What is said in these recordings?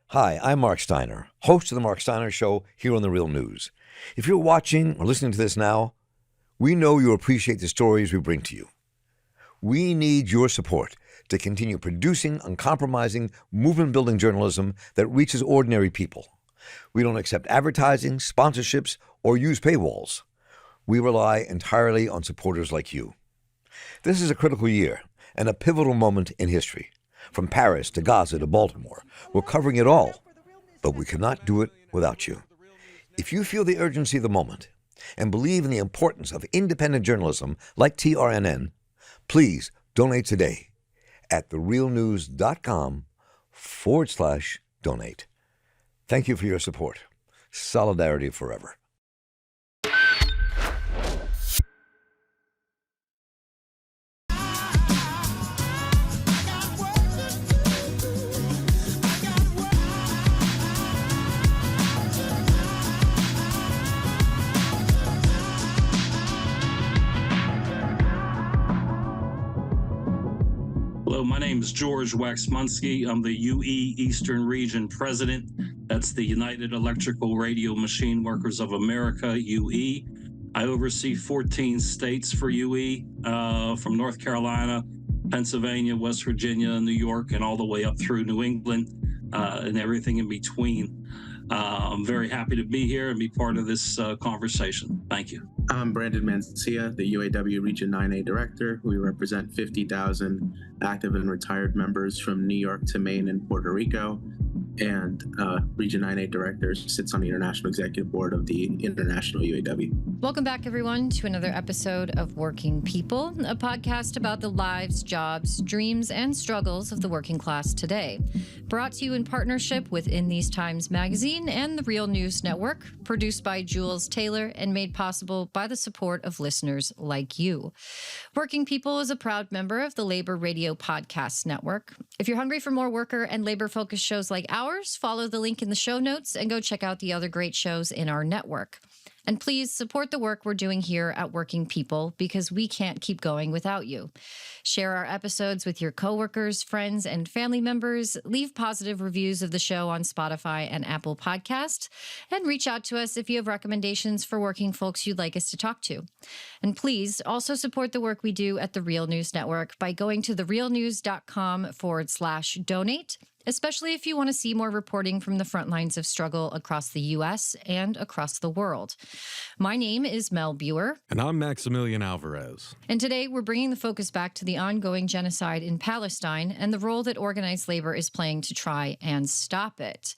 Hi, I'm Mark Steiner, host of The Mark Steiner Show here on The Real News. If you're watching or listening to this now, we know you appreciate the stories we bring to you. We need your support to continue producing uncompromising, movement-building journalism that reaches ordinary people. We don't accept advertising, sponsorships, or use paywalls. We rely entirely on supporters like you. This is a critical year and a pivotal moment in history. From Paris to Gaza to Baltimore, we're covering it all, but we cannot do it without you. If you feel the urgency of the moment and believe in the importance of independent journalism like TRNN, please donate today at therealnews.com/donate. Thank you for your support. Solidarity forever. Hello, my name is George Waksmunski. I'm the UE Eastern Region President. That's the United Electrical Radio Machine Workers of America, UE. I oversee 14 states for UE, from North Carolina, Pennsylvania, West Virginia, New York, and all the way up through New England, and everything in between. I'm very happy to be here and be part of this conversation. Thank you. I'm Brandon Mancilla, the UAW Region 9A Director. We represent 50,000 active and retired members from New York to Maine and Puerto Rico. And Region 9A Director sits on the International Executive Board of the International UAW. Welcome back, everyone, to another episode of Working People, a podcast about the lives, jobs, dreams, and struggles of the working class today. Brought to you in partnership with In These Times magazine and the Real News Network, produced by Jules Taylor and made possible by the support of listeners like you. Working People is a proud member of the Labor Radio Podcast Network. If you're hungry for more worker and labor-focused shows like ours, follow the link in the show notes and go check out the other great shows in our network. And please support the work we're doing here at Working People because we can't keep going without you. Share our episodes with your coworkers, friends, and family members. Leave positive reviews of the show on Spotify and Apple Podcasts. And reach out to us if you have recommendations for working folks you'd like us to talk to. And please also support the work we do at the Real News Network by going to therealnews.com/donate. Especially if you want to see more reporting from the front lines of struggle across the U.S. and across the world. My name is Mel Buer. And I'm Maximillian Alvarez. And today we're bringing the focus back to the ongoing genocide in Palestine and the role that organized labor is playing to try and stop it.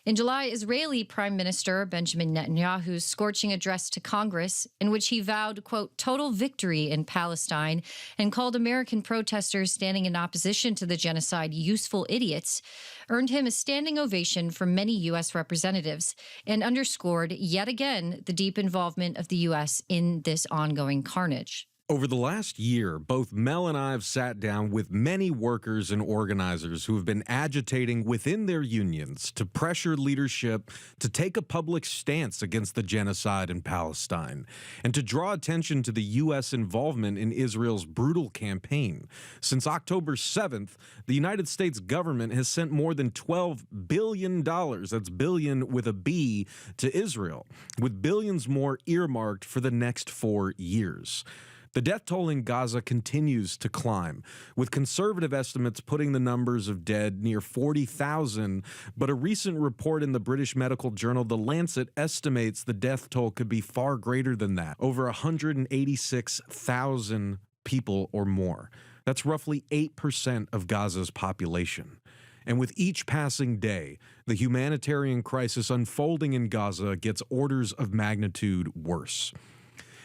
In July, Israeli Prime Minister Benjamin Netanyahu's scorching address to Congress, in which he vowed, quote, total victory in Palestine and called American protesters standing in opposition to the genocide useful idiots, earned him a standing ovation from many U.S. representatives and underscored yet again the deep involvement of the U.S. in this ongoing carnage. Over the last year, both Mel and I have sat down with many workers and organizers who have been agitating within their unions to pressure leadership to take a public stance against the genocide in Palestine and to draw attention to the U.S. involvement in Israel's brutal campaign. Since October 7th, the United States government has sent more than $12 billion, that's billion with a B, to Israel, with billions more earmarked for the next 4 years. The death toll in Gaza continues to climb, with conservative estimates putting the numbers of dead near 40,000, but a recent report in the British medical journal The Lancet estimates the death toll could be far greater than that, over 186,000 people or more. That's roughly 8% of Gaza's population. And with each passing day, the humanitarian crisis unfolding in Gaza gets orders of magnitude worse.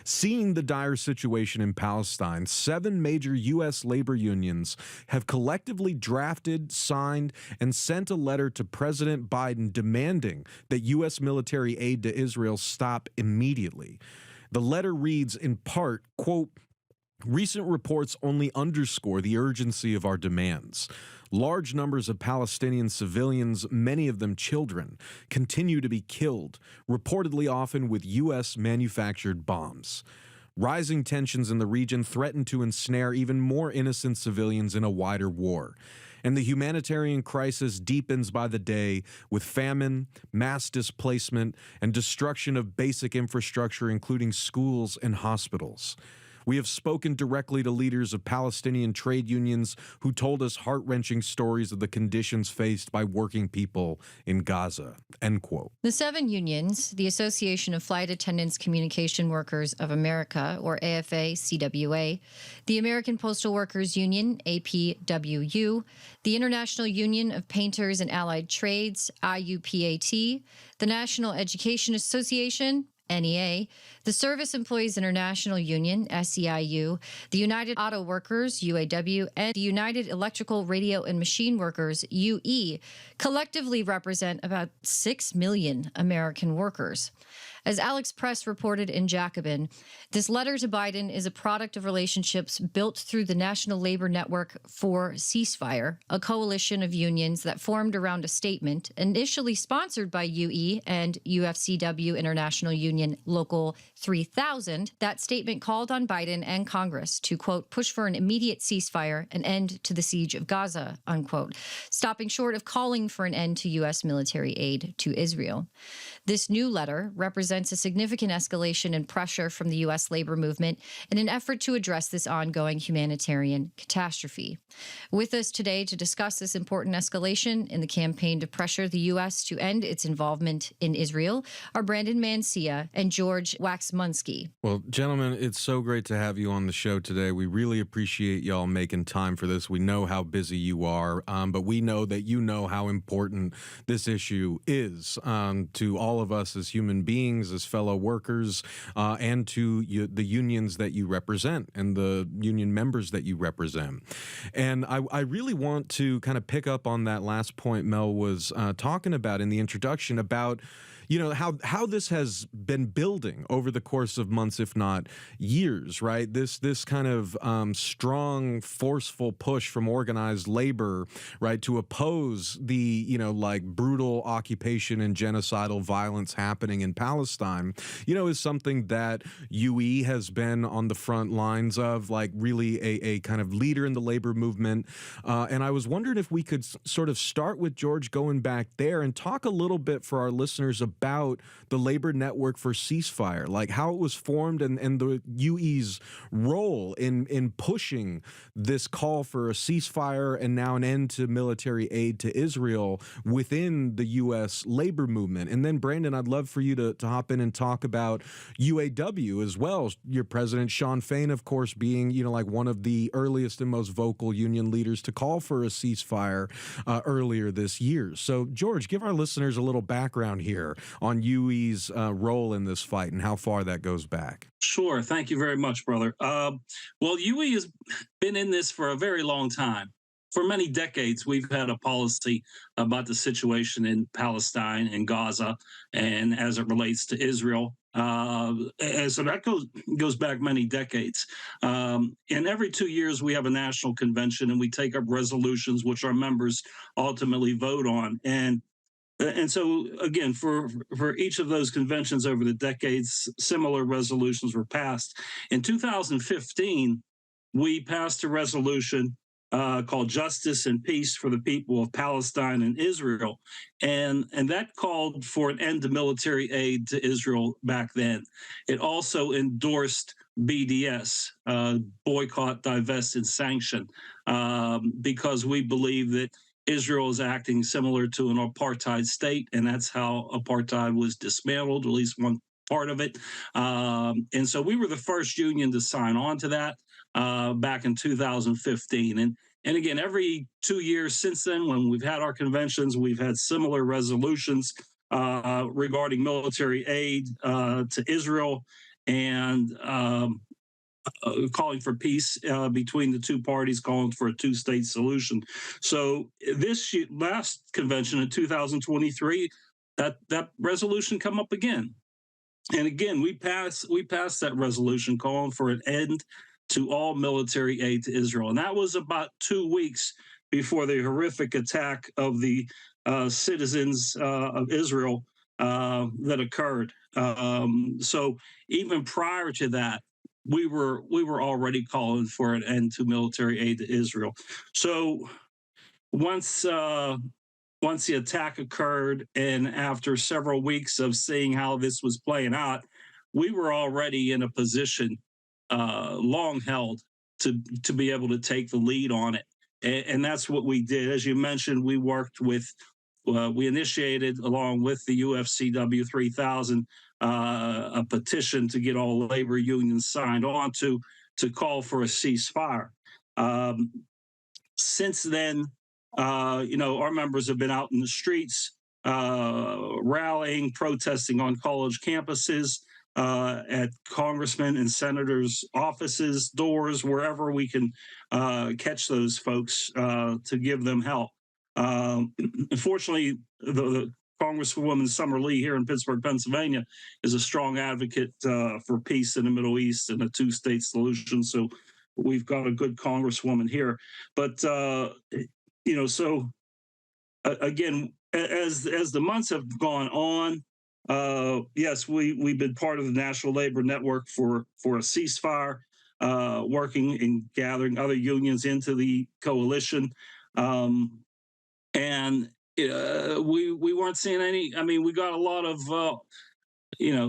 Seeing the dire situation in Palestine, 7 major U.S. labor unions have collectively drafted, signed, and sent a letter to President Biden demanding that U.S. military aid to Israel stop immediately. The letter reads in part, quote, recent reports only underscore the urgency of our demands. Large numbers of Palestinian civilians, many of them children, continue to be killed, reportedly often with U.S.-manufactured bombs. Rising tensions in the region threaten to ensnare even more innocent civilians in a wider war. And the humanitarian crisis deepens by the day with famine, mass displacement, and destruction of basic infrastructure, including schools and hospitals. We have spoken directly to leaders of Palestinian trade unions who told us heart-wrenching stories of the conditions faced by working people in Gaza, end quote. The 7 unions, the Association of Flight Attendants Communication Workers of America, or AFA-CWA, the American Postal Workers Union, APWU, the International Union of Painters and Allied Trades, IUPAT, the National Education Association, NEA, the Service Employees International Union, SEIU, the United Auto Workers, UAW, and the United Electrical, Radio, and Machine Workers, UE, collectively represent about 6 million American workers. As Alex Press reported in Jacobin, this letter to Biden is a product of relationships built through the National Labor Network for Ceasefire, a coalition of unions that formed around a statement initially sponsored by UE and UFCW International Union Local 3000. That statement called on Biden and Congress to, quote, push for an immediate ceasefire, an end to the siege of Gaza, unquote, stopping short of calling for an end to U.S. military aid to Israel. This new letter represents a significant escalation in pressure from the U.S. labor movement in an effort to address this ongoing humanitarian catastrophe. With us today to discuss this important escalation in the campaign to pressure the U.S. to end its involvement in Israel are Brandon Mancilla and George Waksmunski. Well, gentlemen, it's so great to have you on the show today. We really appreciate y'all making time for this. We know how busy you are, but we know that you know how important this issue is to all of us as human beings, as fellow workers, and to the unions that you represent and the union members that you represent. And I really want to kind of pick up on that last point Mel was talking about in the introduction about, you know, how this has been building over the course of months, if not years, right? This kind of strong, forceful push from organized labor, right, to oppose the, you know, like brutal occupation and genocidal violence happening in Palestine, you know, is something that UE has been on the front lines of, like really a kind of leader in the labor movement. And I was wondering if we could sort of start with George going back there and talk a little bit for our listeners about the Labor Network for Ceasefire, like how it was formed and the UE's role in pushing this call for a ceasefire and now an end to military aid to Israel within the U.S. labor movement. And then, Brandon, I'd love for you to hop in and talk about UAW as well. Your president, Shawn Fain, of course, being, you know, like one of the earliest and most vocal union leaders to call for a ceasefire earlier this year. So, George, give our listeners a little background here on UE's role in this fight and how far that goes back. Sure. Thank you very much, brother. Well, UE has been in this for a very long time. For many decades, we've had a policy about the situation in Palestine and Gaza, and as it relates to Israel. And so that goes back many decades. And every 2 years, we have a national convention, and we take up resolutions which our members ultimately vote on. And so, again, for each of those conventions over the decades, similar resolutions were passed. In 2015, we passed a resolution called Justice and Peace for the People of Palestine and Israel. And that called for an end to military aid to Israel back then. It also endorsed BDS, boycott, divest, and sanction, because we believe that Israel is acting similar to an apartheid state, and that's how apartheid was dismantled, at least one part of it. And so we were the first union to sign on to that back in 2015. And again, every 2 years since then, when we've had our conventions, we've had similar resolutions regarding military aid to Israel and calling for peace between the two parties, calling for a two-state solution. So this last convention in 2023, that resolution come up again. And again, we passed that resolution calling for an end to all military aid to Israel. And that was about 2 weeks before the horrific attack of the citizens of Israel that occurred. So even prior to that, we were already calling for an end to military aid to Israel. So once the attack occurred, and after several weeks of seeing how this was playing out, we were already in a position long held to be able to take the lead on it. And that's what we did. As you mentioned, we worked with, we initiated along with the UFCW 3000 a petition to get all labor unions signed on to call for a ceasefire. Since then, our members have been out in the streets, rallying, protesting on college campuses, at congressmen and senators' offices, doors, wherever we can catch those folks to give them help. Unfortunately, the Congresswoman Summer Lee here in Pittsburgh, Pennsylvania, is a strong advocate for peace in the Middle East and a two-state solution. So we've got a good Congresswoman here. But so again, as the months have gone on, yes, we've been part of the National Labor Network for a ceasefire, working and gathering other unions into the coalition, and we weren't seeing any. I mean, we got a lot of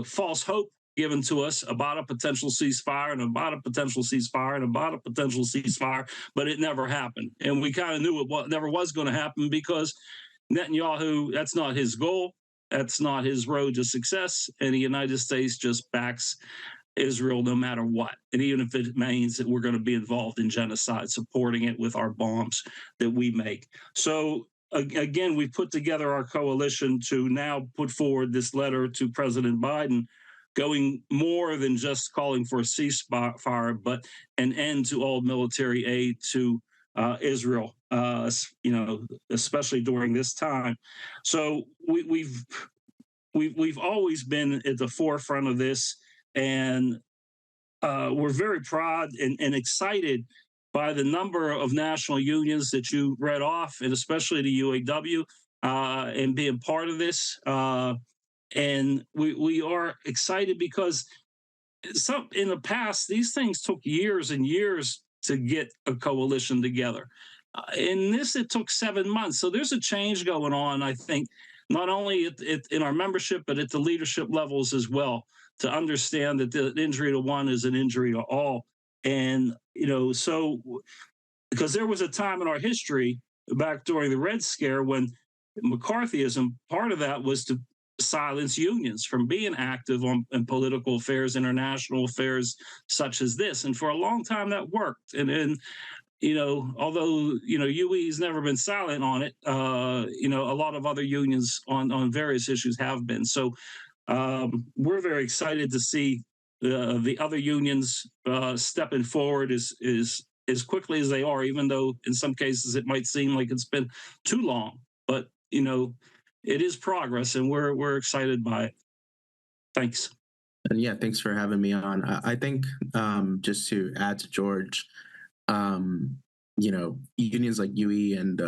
false hope given to us about a potential ceasefire and about a potential ceasefire and about a potential ceasefire, but it never happened. And we kind of knew it never was going to happen because Netanyahu, that's not his goal. That's not his road to success. And the United States just backs Israel no matter what. And even if it means that we're going to be involved in genocide, supporting it with our bombs that we make. So again, we've put together our coalition to now put forward this letter to President Biden, going more than just calling for a ceasefire, but an end to all military aid to Israel, especially during this time. So we've always been at the forefront of this, and we're very proud and excited by the number of national unions that you read off, and especially the UAW, and being part of this. And we are excited because in the past, these things took years and years to get a coalition together. In this, it took 7 months. So there's a change going on, I think, not only in our membership, but at the leadership levels as well, to understand that the injury to one is an injury to all. And, so because there was a time in our history back during the Red Scare when McCarthyism, part of that was to silence unions from being active in political affairs, international affairs such as this. And for a long time that worked. And although, UE's never been silent on it, a lot of other unions on various issues have been. So we're very excited to see the other unions stepping forward as quickly as they are, even though in some cases it might seem like it's been too long. But, it is progress, and we're excited by it. Thanks. And yeah, thanks for having me on. I think just to add to George, unions like UE and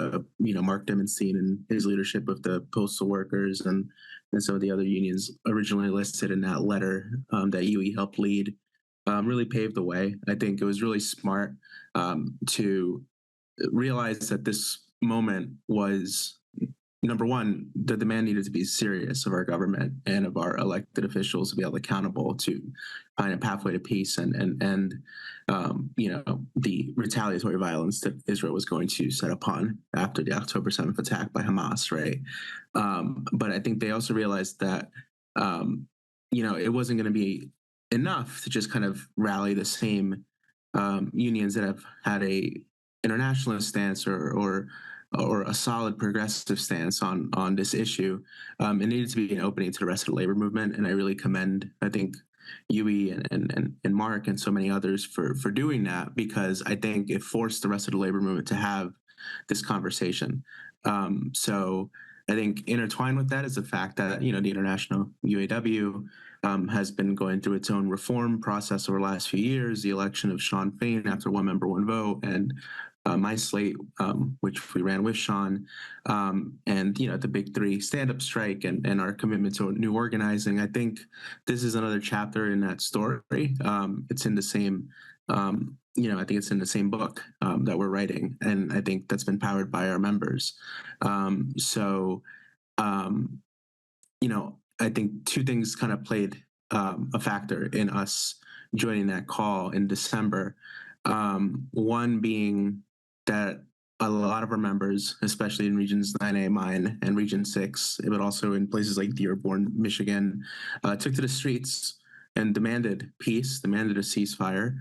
Mark Demonstein and his leadership of the postal workers and some of the other unions originally listed in that letter that UE helped lead really paved the way. I think it was really smart to realize that this moment was, number one, the demand needed to be serious of our government and of our elected officials to be held accountable to find a pathway to peace and the retaliatory violence that Israel was going to set upon after the October 7th attack by Hamas, right? But I think they also realized that, it wasn't going to be enough to just kind of rally the same unions that have had a internationalist stance or a solid progressive stance on this issue. It needed to be an opening to the rest of the labor movement, and I really commend, I think, UE and Mark and so many others for doing that, because I think it forced the rest of the labor movement to have this conversation. So I think intertwined with that is the fact that, the international UAW has been going through its own reform process over the last few years, the election of Sean Fain after one member, one vote, and my slate, which we ran with Sean, and the Big Three stand-up strike and our commitment to new organizing. I think this is another chapter in that story. It's in the same I think it's in the same book that we're writing, and I think that's been powered by our members. So, I think two things kind of played a factor in us joining that call in December. One being that a lot of our members, especially in regions 9A, mine, and region 6, but also in places like Dearborn, Michigan, took to the streets and demanded peace, demanded a ceasefire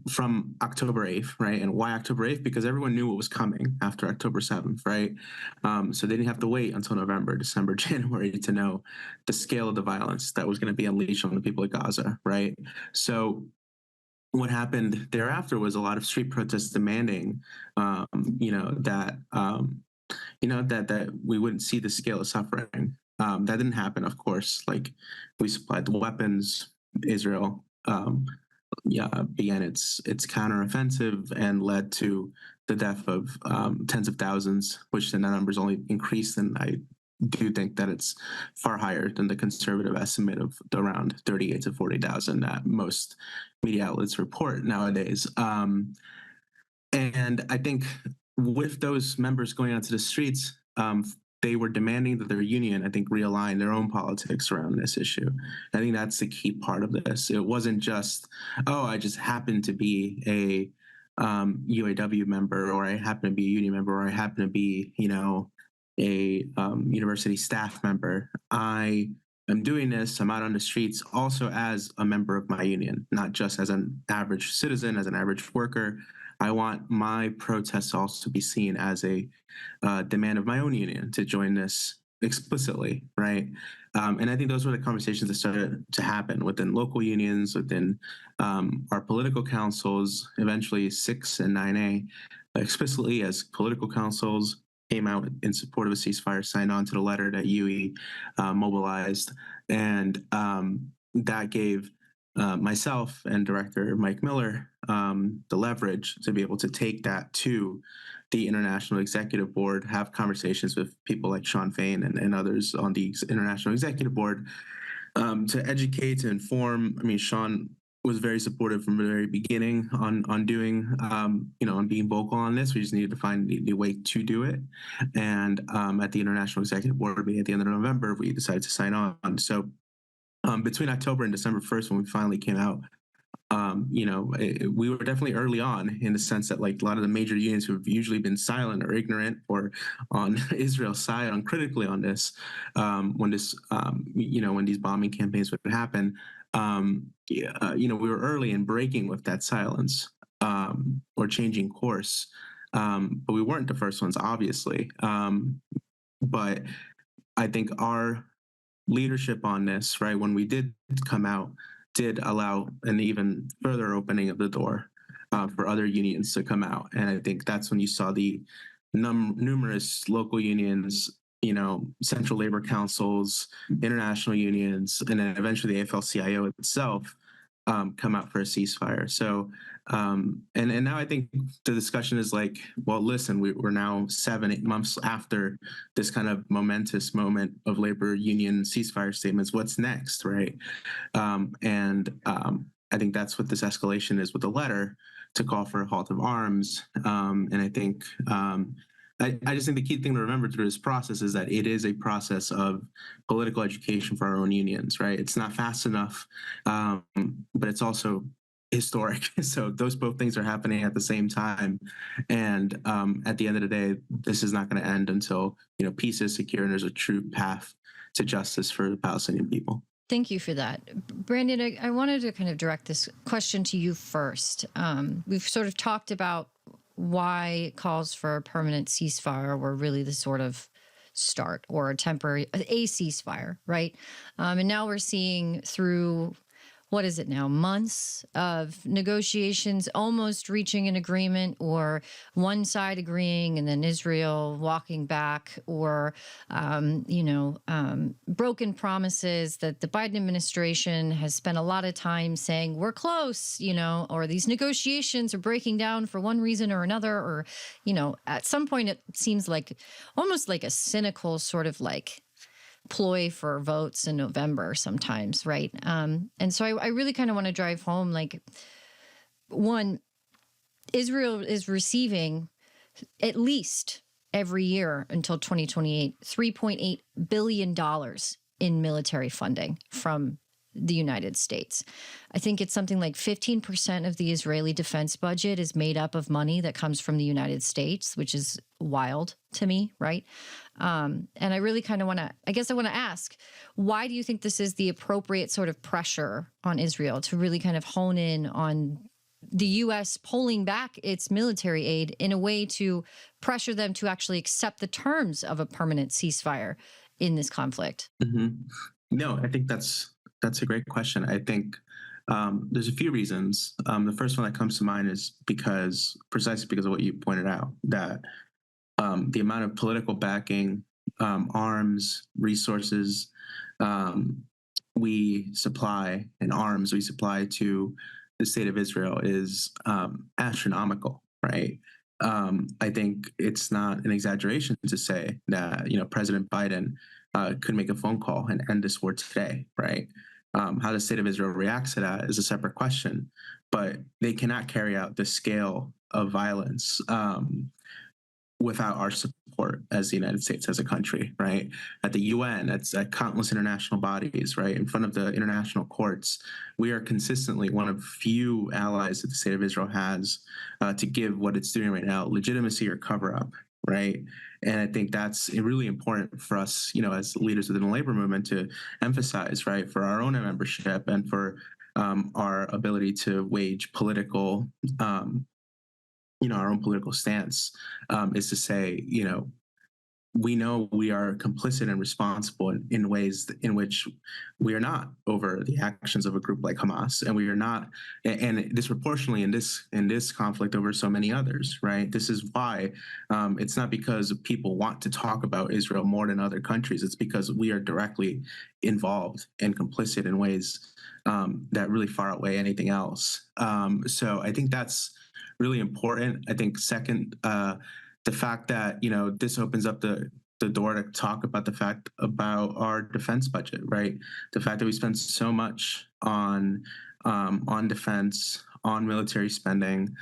from October 8th, right? And why October 8th? Because everyone knew what was coming after October 7th, right? So they didn't have to wait until November, December, January to know the scale of the violence that was going to be unleashed on the people of Gaza, right? So what happened thereafter was a lot of street protests demanding, that we wouldn't see the scale of suffering. That didn't happen, of course. Like, we supplied the weapons. Israel began its counteroffensive and led to the death of tens of thousands, which the numbers only increased. And I do think that it's far higher than the conservative estimate of around 38 to 40,000 that most media outlets report nowadays. And I think with those members going onto the streets, they were demanding that their union, I think, realign their own politics around this issue. I think that's the key part of this. It wasn't just, oh, I just happen to be a UAW member, or I happen to be a union member, or I happen to be, a university staff member. I am doing this, I'm out on the streets also as a member of my union, not just as an average citizen, as an average worker. I want my protests also to be seen as a demand of my own union to join this explicitly, right? And I think those were the conversations that started to happen within local unions, within our political councils, eventually 6 and 9A, explicitly as political councils came out in support of a ceasefire, signed on to the letter that UE mobilized. And that gave myself and Director Mike Miller the leverage to be able to take that to the International Executive Board, have conversations with people like Sean Fain and others on the International Executive Board to educate, to inform. I mean, Sean was very supportive from the very beginning on doing, on being vocal on this. We just needed to find the way to do it. And at the International Executive Board meeting at the end of November, we decided to sign on. So between October and December 1st, when we finally came out, we were definitely early on, in the sense that, like, a lot of the major unions who have usually been silent or ignorant or on Israel's side, uncritically on this, when these bombing campaigns would happen, we were early in breaking with that silence or changing course. But we weren't the first ones, obviously. But I think our leadership on this, right, when we did come out, did allow an even further opening of the door for other unions to come out. And I think that's when you saw the numerous local unions, central labor councils, international unions, and then eventually the AFL-CIO itself come out for a ceasefire. So, and now I think the discussion is like, well, listen, we're now 7-8 months after this kind of momentous moment of labor union ceasefire statements. What's next, right? I think that's what this escalation is with the letter to call for a halt of arms. And I think I just think the key thing to remember through this process is that it is a process of political education for our own unions, right? It's not fast enough, but it's also historic. So those both things are happening at the same time. And at the end of the day, this is not going to end until, peace is secure and there's a true path to justice for the Palestinian people. Thank you for that. Brandon, I wanted to kind of direct this question to you first. We've sort of talked about why calls for a permanent ceasefire were really the sort of start, or a ceasefire, right? And now we're seeing through, what is it now, months of negotiations, almost reaching an agreement, or one side agreeing and then Israel walking back, or, broken promises that the Biden administration has spent a lot of time saying we're close, or these negotiations are breaking down for one reason or another, or, at some point it seems like almost like a cynical sort of like ploy for votes in November sometimes, right? And so I really kind of want to drive home, like, one, Israel is receiving at least every year until 2028, $3.8 billion in military funding from the United States. I think it's something like 15% of the Israeli defense budget is made up of money that comes from the United States, which is wild to me, right? And I really kind of want to, I guess I want to ask, why do you think this is the appropriate sort of pressure on Israel to really kind of hone in on the U.S. pulling back its military aid in a way to pressure them to actually accept the terms of a permanent ceasefire in this conflict? No, I think that's a great question. I think there's a few reasons. The first one that comes to mind is precisely because of what you pointed out, that the amount of political backing, arms, resources we supply, and arms we supply to the state of Israel is astronomical, right? I think it's not an exaggeration to say that President Biden could make a phone call and end this war today, right? How the state of Israel reacts to that is a separate question, but they cannot carry out the scale of violence without our support as the United States, as a country, right? At the UN, at countless international bodies, right? In front of the international courts, we are consistently one of few allies that the state of Israel has to give what it's doing right now legitimacy or cover up, right? And I think that's really important for us, as leaders within the labor movement to emphasize, right, for our own membership and for our ability to wage political, our own political stance, is to say, we know we are complicit and responsible in ways in which we are not over the actions of a group like Hamas, and we are not, and disproportionately in this conflict over so many others, right? This is why it's not because people want to talk about Israel more than other countries. It's because we are directly involved and complicit in ways that really far outweigh anything else. So I think that's really important. I think second, the fact that this opens up the door to talk about the fact about our defense budget, right? The fact that we spend so much on defense, on military spending,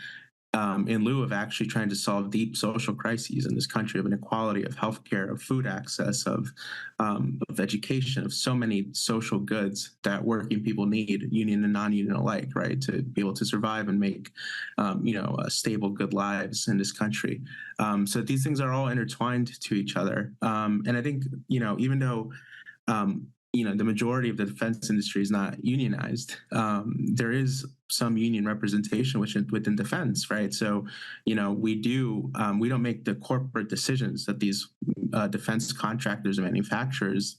in lieu of actually trying to solve deep social crises in this country, of inequality, of healthcare, of food access, of education, of so many social goods that working people need, union and non-union alike, right, to be able to survive and make, stable, good lives in this country. So these things are all intertwined to each other. And I think, even though the majority of the defense industry is not unionized, there is some union representation within defense, right? So, we don't make the corporate decisions that these defense contractors and manufacturers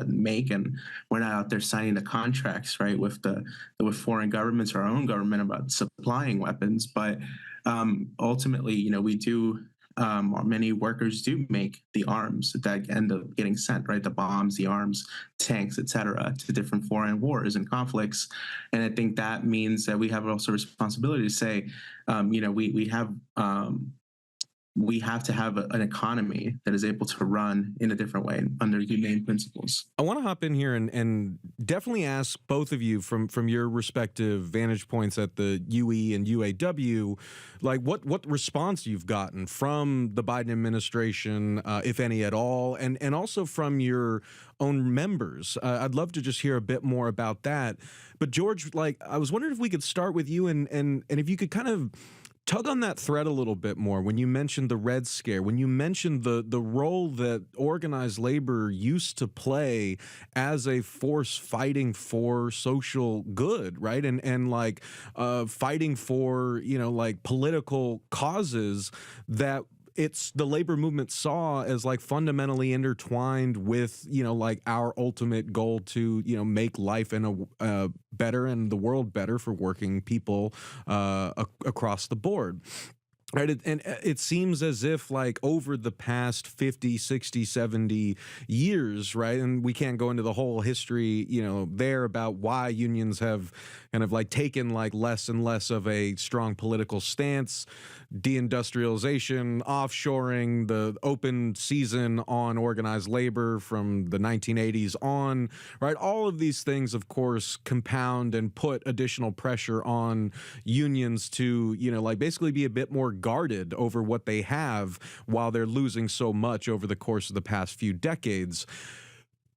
make, and we're not out there signing the contracts, right, with foreign governments or our own government about supplying weapons. But ultimately, we do. Many workers do make the arms that end up getting sent, right? The bombs, the arms, tanks, et cetera, to different foreign wars and conflicts. And I think that means that we have also a responsibility to say, we have to have an economy that is able to run in a different way under humane principles. I want to hop in here and definitely ask both of you from your respective vantage points at the UE and UAW, like what response you've gotten from the Biden administration, if any at all, and also from your own members. I'd love to just hear a bit more about that. But George, I was wondering if we could start with you and if you could kind of tug on that thread a little bit more when you mentioned the Red Scare, when you mentioned the role that organized labor used to play as a force fighting for social good, right? And fighting for, political causes that it's the labor movement saw as fundamentally intertwined with, our ultimate goal to, make life in a better and the world better for working people across the board. Right. And it seems as if like over the past 50, 60, 70 years, right? And we can't go into the whole history, there about why unions have kind of like taken like less and less of a strong political stance, deindustrialization, offshoring, the open season on organized labor from the 1980s on, right? All of these things, of course, compound and put additional pressure on unions to, like basically be a bit more guarded over what they have while they're losing so much over the course of the past few decades.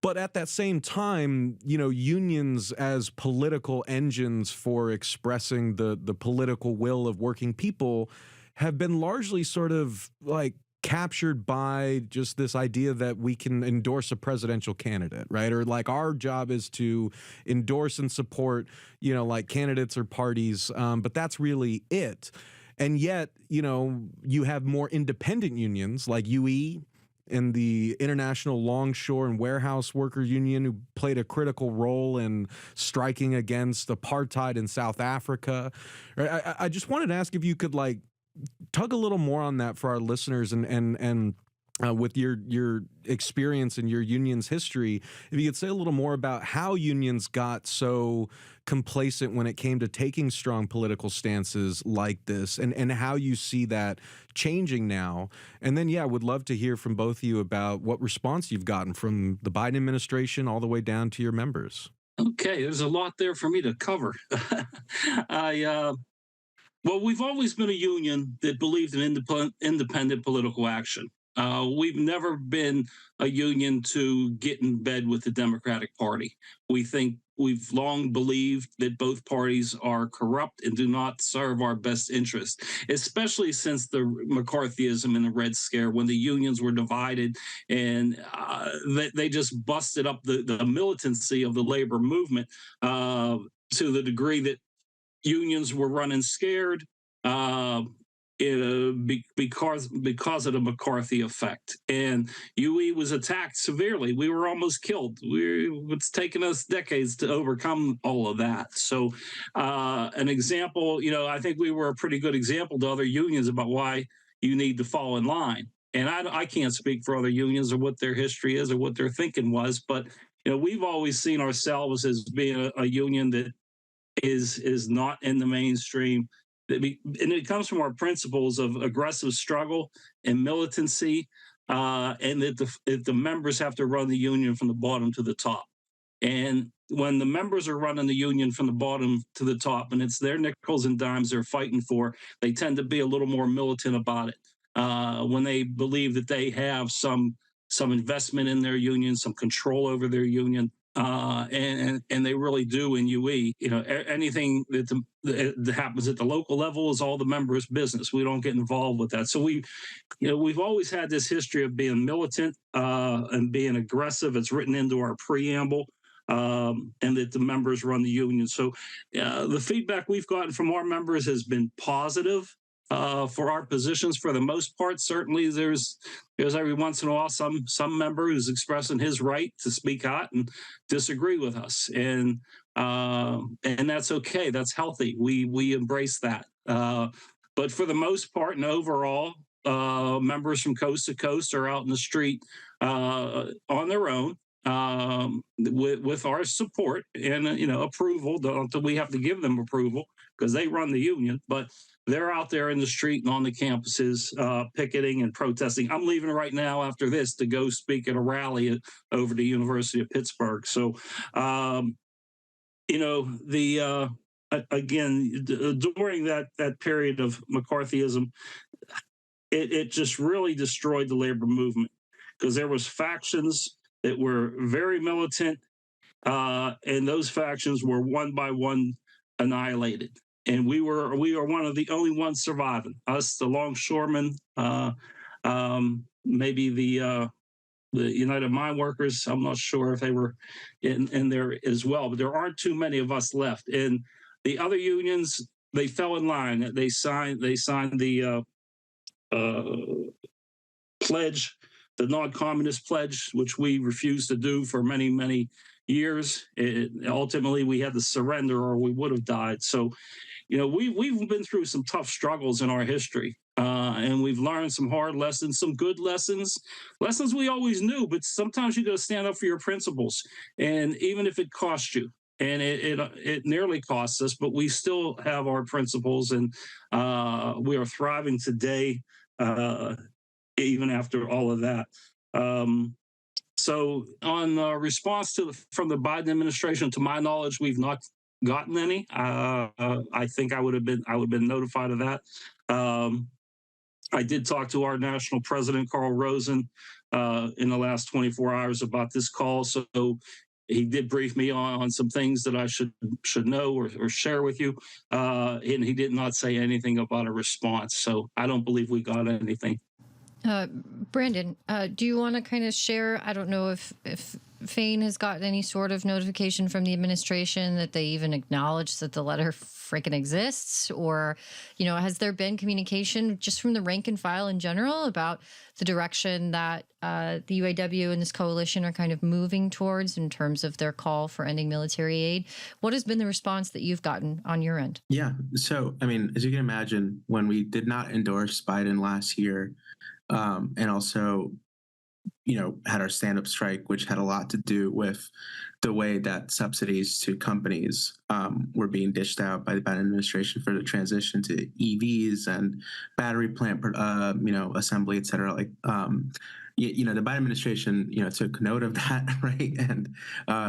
But at that same time, unions as political engines for expressing the political will of working people have been largely sort of like captured by just this idea that we can endorse a presidential candidate, right? Or like our job is to endorse and support, like candidates or parties, but that's really it. And yet, you have more independent unions like UE and the International Longshore and Warehouse Worker Union, who played a critical role in striking against apartheid in South Africa. I just wanted to ask if you could like tug a little more on that for our listeners and with your experience and your union's history, if you could say a little more about how unions got so complacent when it came to taking strong political stances like this and how you see that changing now. And then, I would love to hear from both of you about what response you've gotten from the Biden administration all the way down to your members. Okay, there's a lot there for me to cover. Well, we've always been a union that believed in independent political action. We've never been a union to get in bed with the Democratic Party. We've long believed that both parties are corrupt and do not serve our best interest, especially since the McCarthyism and the Red Scare, when the unions were divided and they just busted up the militancy of the labor movement to the degree that unions were running scared because of the McCarthy effect. And UE was attacked severely. We were almost killed. It's taken us decades to overcome all of that. So an example, I think we were a pretty good example to other unions about why you need to fall in line. And I can't speak for other unions or what their history is or what their thinking was, but we've always seen ourselves as being a union that is not in the mainstream. And it comes from our principles of aggressive struggle and militancy, and that the members have to run the union from the bottom to the top. And when the members are running the union from the bottom to the top, and it's their nickels and dimes they're fighting for, they tend to be a little more militant about it. When they believe that they have some investment in their union, some control over their union, and they really do in UE. Anything that happens at the local level is all the members' business. We don't get involved with that. So we've always had this history of being militant and being aggressive. It's written into our preamble. And that the members run the union. So the feedback we've gotten from our members has been positive. For our positions, for the most part. Certainly there's every once in a while some member who's expressing his right to speak out and disagree with us, and that's okay. That's healthy. We embrace that. But for the most part and overall, members from coast to coast are out in the street on their own. With our support and approval. Don't we have to give them approval because they run the union, but they're out there in the street and on the campuses picketing and protesting. I'm leaving right now after this to go speak at a rally over the University of Pittsburgh. So again, during that period of McCarthyism, it just really destroyed the labor movement because there was factions that were very militant, and those factions were one by one annihilated. And we were one of the only ones surviving. Us, the longshoremen, maybe the United Mine Workers. I'm not sure if they were in there as well, but there aren't too many of us left. And the other unions, they fell in line. They signed the pledge, the non-communist pledge, which we refused to do for many, many years. Ultimately, we had to surrender or we would have died. So, we've been through some tough struggles in our history. And we've learned some hard lessons, some good lessons, lessons we always knew, but sometimes you got to stand up for your principles. And even if it costs you, and it nearly costs us, but we still have our principles, and we are thriving today, even after all of that. So, on response from the Biden administration, to my knowledge, we've not gotten any. I think I would have been notified of that. I did talk to our national president, Carl Rosen, in the last 24 hours about this call. So he did brief me on some things that I should know or share with you. And he did not say anything about a response. So I don't believe we got anything. Brandon, do you want to kind of share? I don't know if Fain has gotten any sort of notification from the administration that they even acknowledge that the letter freaking exists, or, has there been communication just from the rank and file in general about the direction that the UAW and this coalition are kind of moving towards in terms of their call for ending military aid? What has been the response that you've gotten on your end? Yeah. So, as you can imagine, when we did not endorse Biden last year, and also, had our stand-up strike, which had a lot to do with the way that subsidies to companies were being dished out by the Biden administration for the transition to EVs and battery plant, assembly, et cetera. The Biden administration, took note of that, right, and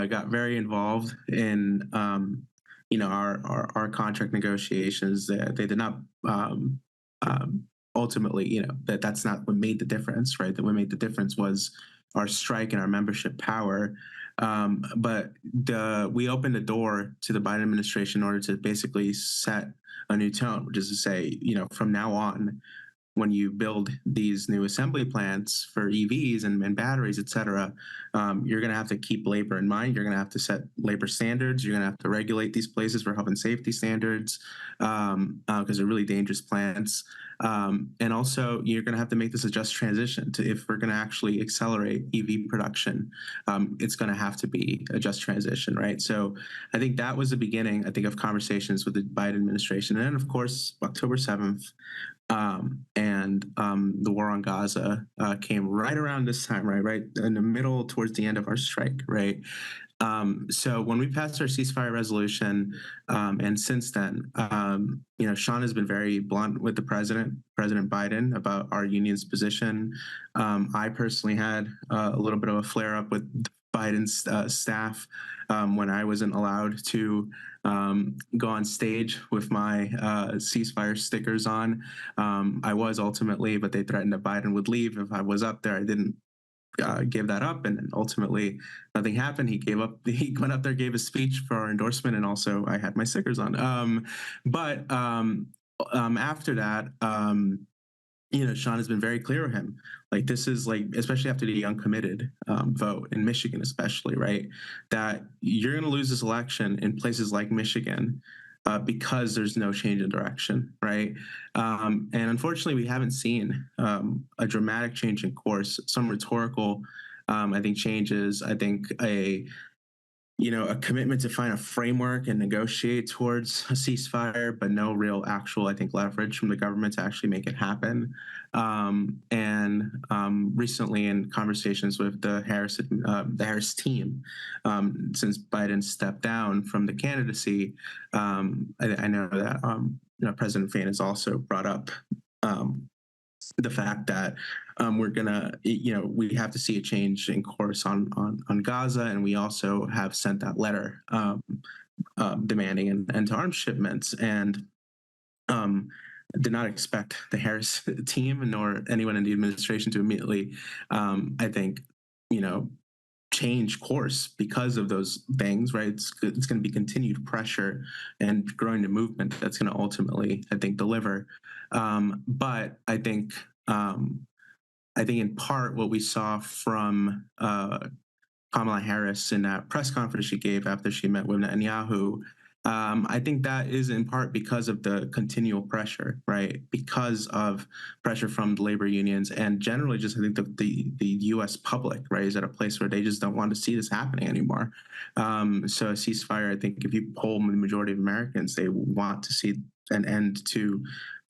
got very involved in, our contract negotiations. They did not. Ultimately, that's not what made the difference, right? That what made the difference was our strike and our membership power. But we opened the door to the Biden administration in order to basically set a new tone, which is to say, from now on, when you build these new assembly plants for EVs and batteries, et cetera, you're going to have to keep labor in mind. You're going to have to set labor standards. You're going to have to regulate these places for health and safety standards because they're really dangerous plants. And also, you're going to have to make this a just transition. If we're going to actually accelerate EV production, it's going to have to be a just transition, right? So I think that was the beginning, of conversations with the Biden administration. And then, of course, October 7th, and the war on Gaza came right around this time, right in the middle, towards the end of our strike, right? So when we passed our ceasefire resolution, and since then, Sean has been very blunt with the President Biden, about our union's position. I personally had a little bit of a flare-up with Biden's staff when I wasn't allowed to go on stage with my ceasefire stickers on. I was ultimately, but they threatened that Biden would leave if I was up there. I didn't give that up, and ultimately nothing happened. He went up there, gave a speech for our endorsement, and also I had my stickers on. But after that, Sean has been very clear with him. This is especially after the uncommitted vote in Michigan, especially, right? That you're going to lose this election in places like Michigan because there's no change in direction, right? And unfortunately, we haven't seen a dramatic change in course. Some rhetorical, changes. A commitment to find a framework and negotiate towards a ceasefire, but no real actual, leverage from the government to actually make it happen. Recently, in conversations with the Harris team, since Biden stepped down from the candidacy, I know that President Fain has also brought up the fact that we're gonna, we have to see a change in course on Gaza, and we also have sent that letter demanding an end to arms shipments, and did not expect the Harris team nor anyone in the administration to immediately, change course because of those things, right? It's going to be continued pressure and growing the movement that's going to ultimately, deliver. But I think in part what we saw from Kamala Harris in that press conference she gave after she met with Netanyahu, I think that is in part because of the continual pressure, right? Because of pressure from the labor unions and generally just, the U.S. public, right, is at a place where they just don't want to see this happening anymore. So a ceasefire, if you poll the majority of Americans, they want to see an end to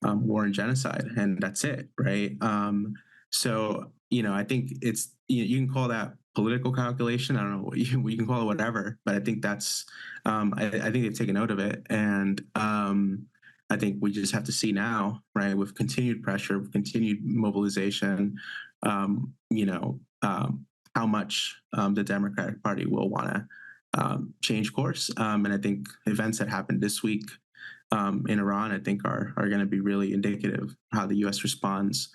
war and genocide, and that's it, right? So, I think it's, you can call that political calculation. I don't know, we can call it whatever, but I think that's, I think they've taken note of it. And I think we just have to see now, right, with continued pressure, with continued mobilization, how much the Democratic Party will want to change course. And I think events that happened this week in Iran, I think, are going to be really indicative of how the U.S. responds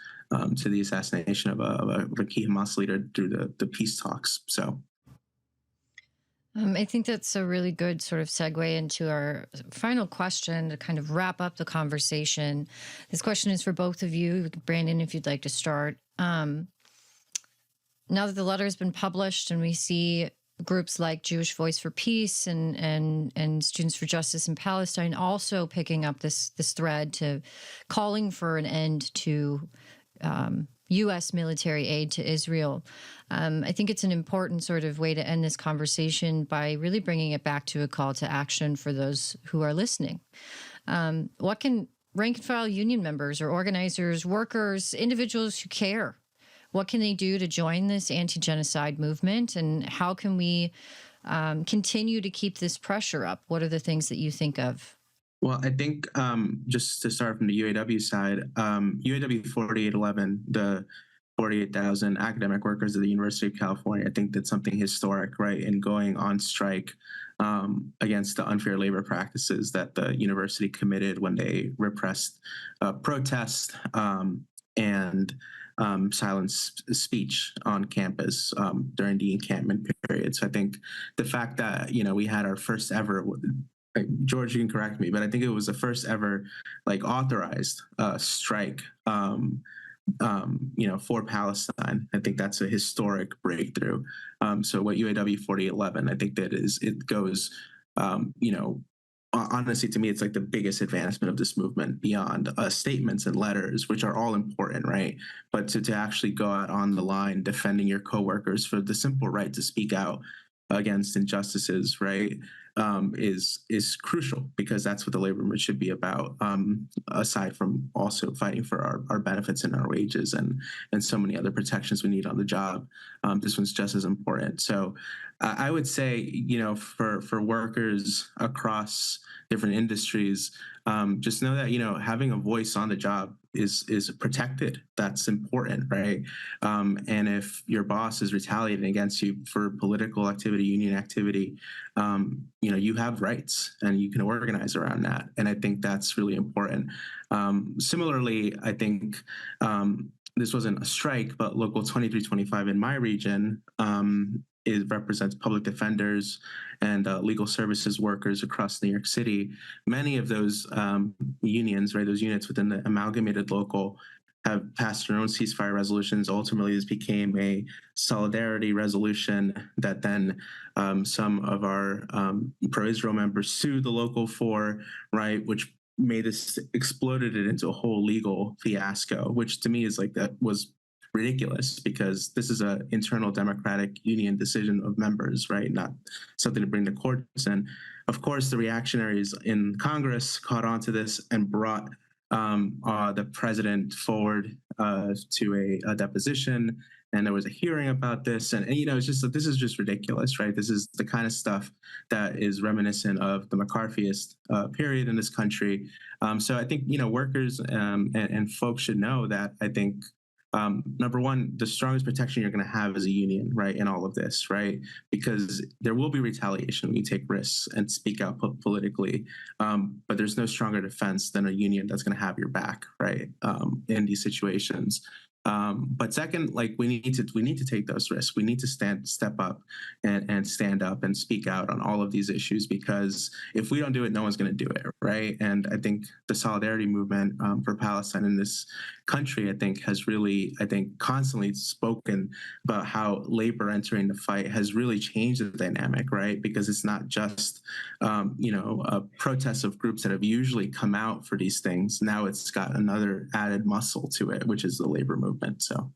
to the assassination of a key Hamas leader through the peace talks. So. I think that's a really good sort of segue into our final question to kind of wrap up the conversation. This question is for both of you. Brandon, if you'd like to start. Now that the letter has been published and we see groups like Jewish Voice for Peace and Students for Justice in Palestine also picking up this thread to calling for an end to U.S. military aid to Israel. I think it's an important sort of way to end this conversation by really bringing it back to a call to action for those who are listening. What can rank and file union members or organizers, workers, individuals who care, what can they do to join this anti-genocide movement? And how can we continue to keep this pressure up? What are the things that you think of? Well, I think just to start from the UAW side, UAW 4811, the 48,000 academic workers of the University of California, I think that's something historic, right, in going on strike against the unfair labor practices that the university committed when they repressed protest and silenced speech on campus during the encampment period. So I think the fact that, we had our first ever, George, you can correct me, but I think it was the first ever authorized strike, for Palestine. I think that's a historic breakthrough. So what UAW 4811, I think it goes, honestly, to me, it's like the biggest advancement of this movement beyond statements and letters, which are all important, right? But to actually go out on the line defending your coworkers for the simple right to speak out against injustices, right, is crucial, because that's what the labor movement should be about, aside from also fighting for our benefits and our wages and so many other protections we need on the job. This one's just as important. So I would say, for workers across different industries, just know that, having a voice on the job is protected. That's important, right? And if your boss is retaliating against you for political activity, union activity, you have rights and you can organize around that. And I think that's really important. Similarly, I think this wasn't a strike, but Local 2325 in my region represents public defenders and legal services workers across New York City. Many of those unions, right, those units within the amalgamated local, have passed their own ceasefire resolutions. Ultimately, this became a solidarity resolution that then some of our pro-Israel members sued the local for, right, which exploded it into a whole legal fiasco, which to me is that was ridiculous, because this is an internal Democratic union decision of members, right? Not something to bring the courts in. Of course, the reactionaries in Congress caught on to this and brought the president forward to a deposition, and there was a hearing about this. And it's just that this is just ridiculous, right? This is the kind of stuff that is reminiscent of the McCarthyist period in this country. So I think, workers and folks should know that. I think number one, the strongest protection you're going to have is a union, right, in all of this, right? Because there will be retaliation when you take risks and speak out politically. But there's no stronger defense than a union that's going to have your back, right, in these situations. But second, we need to take those risks. We need to step up and stand up and speak out on all of these issues, because if we don't do it, no one's going to do it, right? And I think the solidarity movement for Palestine in this country, I think, has really, constantly spoken about how labor entering the fight has really changed the dynamic, right? Because it's not just, a protest of groups that have usually come out for these things. Now it's got another added muscle to it, which is the labor movement. So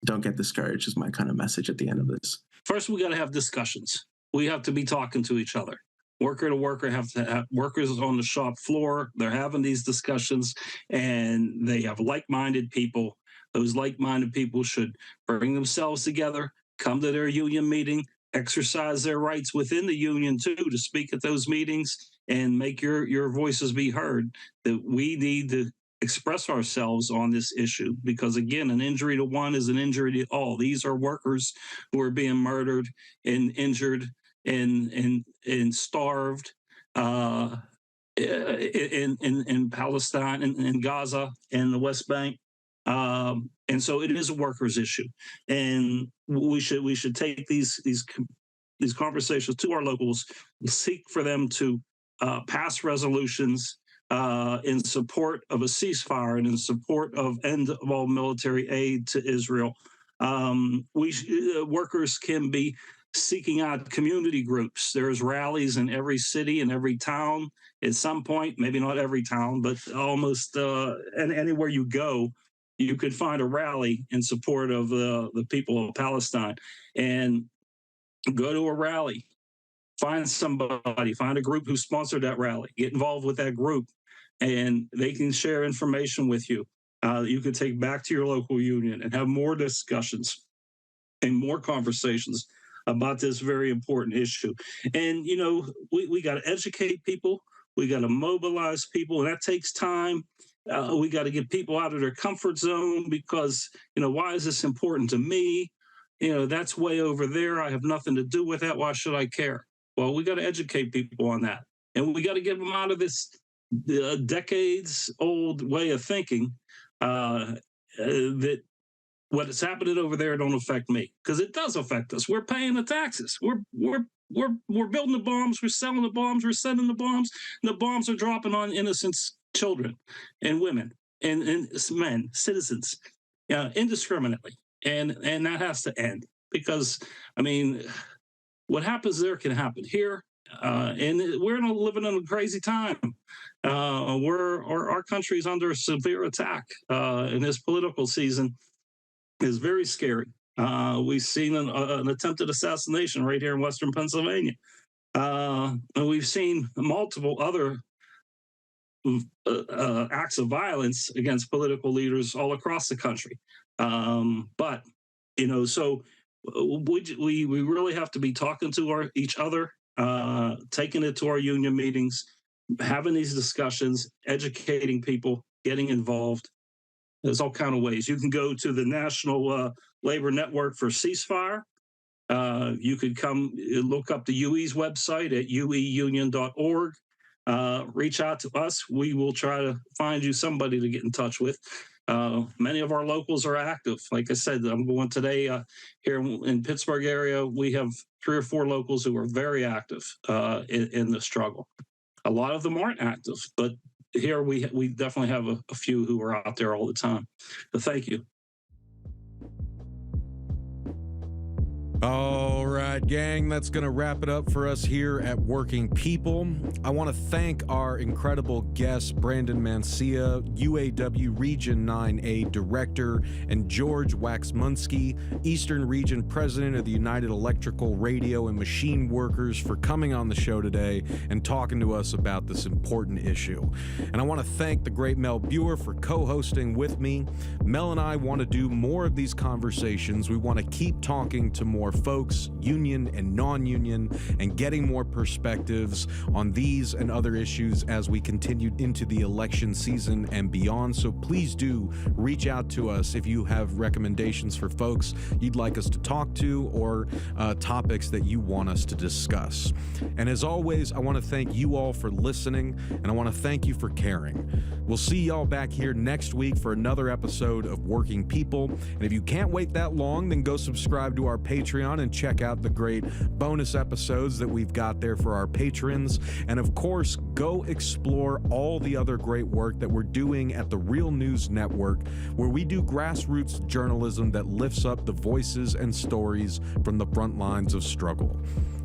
don't get discouraged is my kind of message at the end of this. First, we got to have discussions. We have to be talking to each other. worker to worker, have to have workers on the shop floor. They're having these discussions, and they have like-minded people. Those like-minded people should bring themselves together, come to their union meeting, exercise their rights within the union too, to speak at those meetings and make your voices be heard. That we need to express ourselves on this issue, because again, an injury to one is an injury to all. These are workers who are being murdered and injured and starved in Palestine and in Gaza and the West Bank. And so it is a workers' issue, and we should take these conversations to our locals, seek for them to pass resolutions in support of a ceasefire and in support of end of all military aid to Israel. Workers can be seeking out community groups. There's rallies in every city and every town at some point, maybe not every town, but almost and anywhere you go, you could find a rally in support of the people of Palestine. And go to a rally, find somebody, find a group who sponsored that rally, get involved with that group, and they can share information with you. You can take back to your local union and have more discussions and more conversations about this very important issue. And, you know, we got to educate people. We got to mobilize people, and that takes time. We got to get people out of their comfort zone, because, you know, why is this important to me? You know, that's way over there. I have nothing to do with that. Why should I care? Well, we got to educate people on that. And we got to get them out of this decades old way of thinking that what is happening over there don't affect me, because it does affect us. We're paying the taxes. We're building the bombs. We're selling the bombs. We're sending the bombs. And the bombs are dropping on innocent children and women and men, citizens, indiscriminately. And that has to end, because, I mean, what happens there can happen here. And we're living in a crazy time. Our country's under severe attack, and this political season is very scary. We've seen an attempted assassination right here in Western Pennsylvania. And we've seen multiple other acts of violence against political leaders all across the country. But, you know, so we really have to be talking to each other, taking it to our union meetings, having these discussions, educating people, getting involved. There's all kinds of ways. You can go to the National Labor Network for Ceasefire. You could come look up the UE's website at ueunion.org. Reach out to us. We will try to find you somebody to get in touch with. Many of our locals are active. Like I said, I'm going today here in Pittsburgh area. We have 3 or 4 locals who are very active in the struggle. A lot of them aren't active, but here we definitely have a few who are out there all the time. So thank you. All right, gang, that's going to wrap it up for us here at Working People. I want to thank our incredible guests, Brandon Mancilla, UAW Region 9A Director, and George Waksmunski, Eastern Region President of the United Electrical Radio and Machine Workers, for coming on the show today and talking to us about this important issue. And I want to thank the great Mel Buer for co-hosting with me. Mel and I want to do more of these conversations. We want to keep talking to more folks, union and non-union, and getting more perspectives on these and other issues as we continue into the election season and beyond. So please do reach out to us if you have recommendations for folks you'd like us to talk to, or topics that you want us to discuss. And as always, I want to thank you all for listening, and I want to thank you for caring. We'll see y'all back here next week for another episode of Working People. And if you can't wait that long, then go subscribe to our Patreon and check out the great bonus episodes that we've got there for our patrons. And of course, go explore all the other great work that we're doing at the Real News Network, where we do grassroots journalism that lifts up the voices and stories from the front lines of struggle.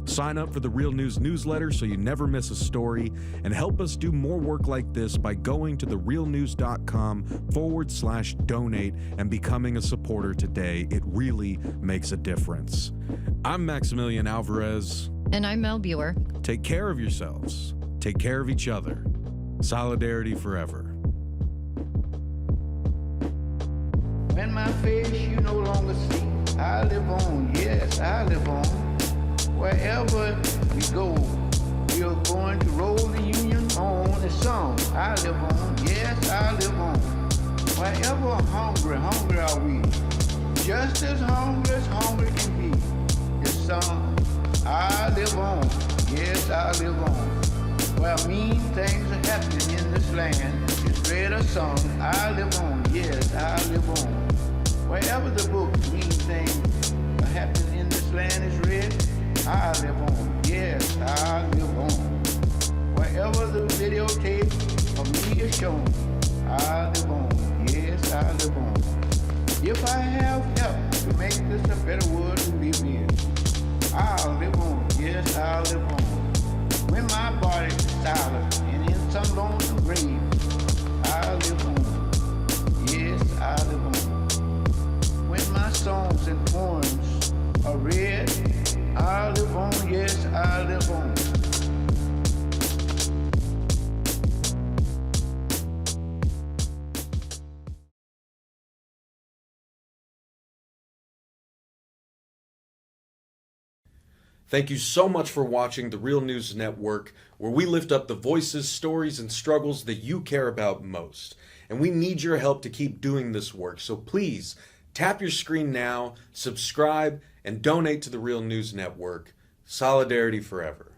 Sign up for the Real News newsletter so you never miss a story, and help us do more work like this by going to therealnews.com/donate and becoming a supporter today. It really makes a difference. I'm Maximillian Alvarez. And I'm Mel Buer. Take care of yourselves. Take care of each other. Solidarity forever. When my face you no longer see, I live on, yes, I live on. Wherever we go, we are going to roll the Union on. The song, I live on, yes, I live on. Wherever hungry are we. Just as hungry can be. The song, I live on, yes, I live on. Where mean things are happening in this land, it's read a song, I live on, yes, I live on. Wherever the book mean things are happening in this land is read, I live on, yes, I live on. Wherever the videotape of me is shown, I live on, yes, I live on. If I have help to make this a better world to live in, I'll live on, yes, I'll live on. When my body is silent and in some lonesome grave, I'll live on, yes, I'll live on. When my songs and poems are read, I'll live on, yes, I'll live on. Thank you so much for watching The Real News Network, where we lift up the voices, stories, and struggles that you care about most. And we need your help to keep doing this work, so please tap your screen now, subscribe, and donate to The Real News Network. Solidarity forever.